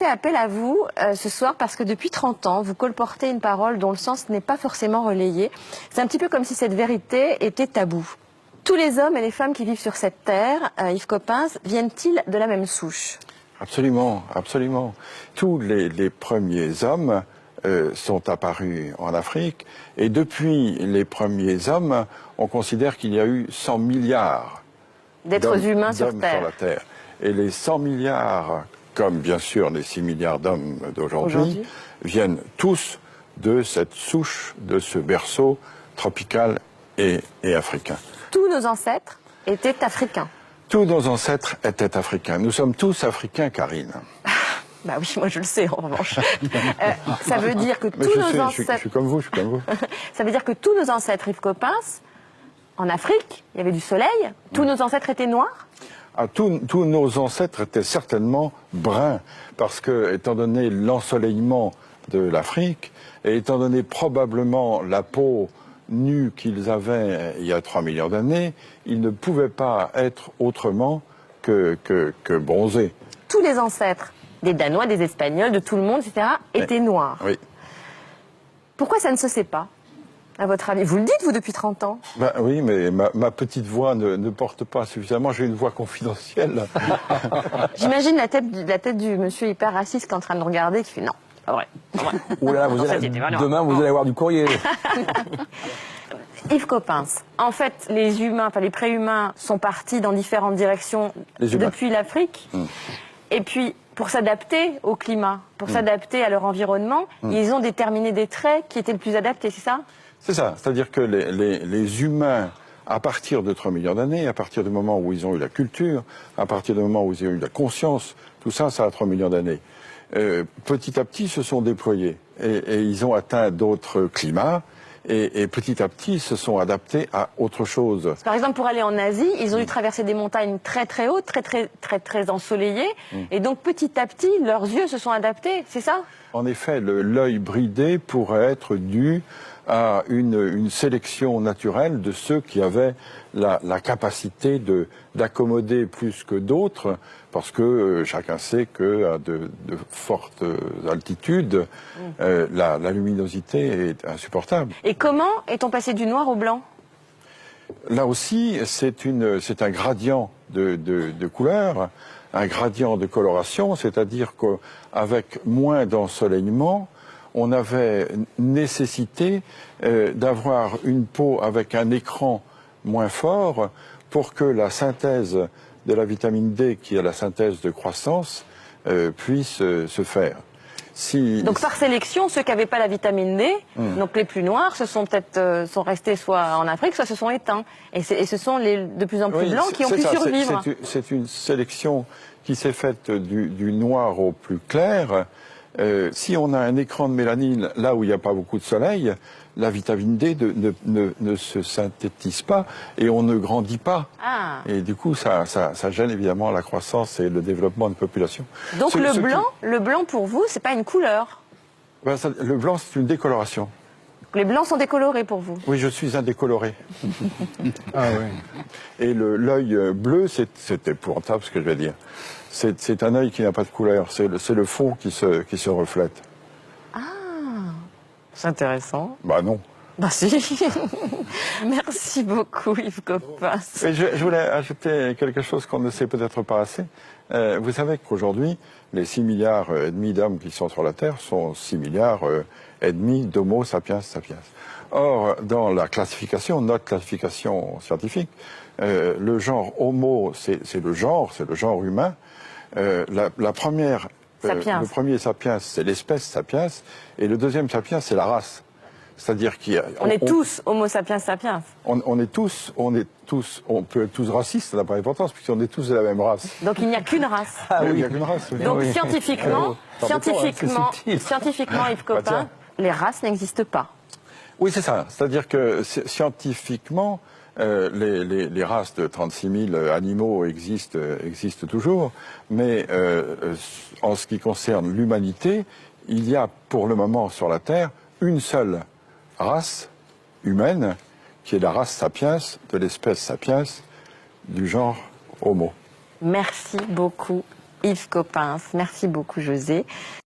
fait appel à vous ce soir parce que depuis 30 ans, vous colportez une parole dont le sens n'est pas forcément relayé. C'est un petit peu comme si cette vérité était taboue. Tous les hommes et les femmes qui vivent sur cette terre, Yves Coppens, viennent-ils de la même souche? Absolument, absolument. Tous les premiers hommes sont apparus en Afrique et depuis les premiers hommes, on considère qu'il y a eu 100 milliards d'êtres humains sur la Terre. Et les 100 milliards, comme bien sûr les 6 milliards d'hommes d'aujourd'hui, viennent tous de cette souche, de ce berceau tropical et africain. Tous nos ancêtres étaient africains. Tous nos ancêtres étaient africains. Nous sommes tous africains, Karine. Bah oui, moi je le sais en revanche. Ça veut dire que tous nos ancêtres... Je suis comme vous, je suis comme vous. Ça veut dire que tous nos ancêtres, Yves Coppens, en Afrique, il y avait du soleil, tous nos ancêtres étaient noirs? Tous nos ancêtres étaient certainement bruns, parce que, étant donné l'ensoleillement de l'Afrique, et étant donné probablement la peau nus qu'ils avaient il y a 3 millions d'années, ils ne pouvaient pas être autrement que bronzés. Tous les ancêtres, des Danois, des Espagnols, de tout le monde, etc., étaient noirs. Oui. Pourquoi ça ne se sait pas, à votre avis? Vous le dites, vous, depuis 30 ans. Ben, oui, mais ma petite voix ne porte pas suffisamment. J'ai une voix confidentielle. J'imagine la tête du monsieur hyper raciste qui est en train de regarder, qui fait non. Pas vrai. Oula, demain, vous allez avoir du courrier. Yves Coppens, en fait, les humains, enfin les préhumains sont partis dans différentes directions depuis l'Afrique. Et puis, pour s'adapter au climat, pour s'adapter à leur environnement, ils ont déterminé des traits qui étaient le plus adaptés, c'est ça? C'est ça. C'est-à-dire que les humains, à partir de 3 millions d'années, à partir du moment où ils ont eu la culture, à partir du moment où ils ont eu la conscience, tout ça, ça a 3 millions d'années. Petit à petit se sont déployés et ils ont atteint d'autres climats et petit à petit se sont adaptés à autre chose. Par exemple, pour aller en Asie, ils ont dû traverser des montagnes très très hautes, très ensoleillées, et donc petit à petit, leurs yeux se sont adaptés, c'est ça? En effet, l'œil bridé pourrait être dû à une sélection naturelle de ceux qui avaient la capacité d'accommoder plus que d'autres, parce que chacun sait qu'à de fortes altitudes, la luminosité est insupportable. Et comment est-on passé du noir au blanc? Là aussi, c'est un gradient de couleur, un gradient de coloration, c'est-à-dire qu'avec moins d'ensoleillement, on avait nécessité d'avoir une peau avec un écran moins fort pour que la synthèse de la vitamine D, qui est la synthèse de croissance, puisse se faire. Donc par sélection, ceux qui n'avaient pas la vitamine D, donc les plus noirs, sont restés soit en Afrique, soit se sont éteints. Et ce sont les de plus en plus blancs qui ont pu survivre. C'est une sélection qui s'est faite du noir au plus clair. Si on a un écran de mélanine là où il n'y a pas beaucoup de soleil, la vitamine D ne se synthétise pas et on ne grandit pas. Et du coup, ça gêne évidemment la croissance et le développement de population. Donc le blanc pour vous, c'est pas une couleur? Le blanc, c'est une décoloration. Les blancs sont décolorés pour vous? Oui, je suis un décoloré. Ah oui. Et l'œil bleu, c'est épouvantable ce que je vais dire. C'est un œil qui n'a pas de couleur, c'est le fond qui se reflète. Ah, c'est intéressant. Bah non. Bah si. Merci beaucoup Yves Coppens. Et je voulais ajouter quelque chose qu'on ne sait peut-être pas assez. Vous savez qu'aujourd'hui, les 6 milliards et demi d'hommes qui sont sur la Terre sont 6 milliards et demi d'Homo sapiens sapiens. Or, dans la classification, notre classification scientifique, le genre Homo, c'est le genre humain. Le premier sapiens, c'est l'espèce sapiens, et le deuxième sapiens, c'est la race. C'est-à-dire on est tous Homo sapiens sapiens. On peut être tous racistes, ça n'a pas d'importance, puisqu'on est tous de la même race. Donc il n'y a qu'une race. Ah oui, il n'y a qu'une race. Oui. Donc scientifiquement, Yves Coppens, les races n'existent pas. Oui, c'est ça. C'est-à-dire que scientifiquement, les races de 36 000 animaux existent toujours, mais en ce qui concerne l'humanité, il y a pour le moment sur la Terre une seule race humaine, qui est la race sapiens, de l'espèce sapiens, du genre Homo. Merci beaucoup Yves Coppens. Merci beaucoup, José.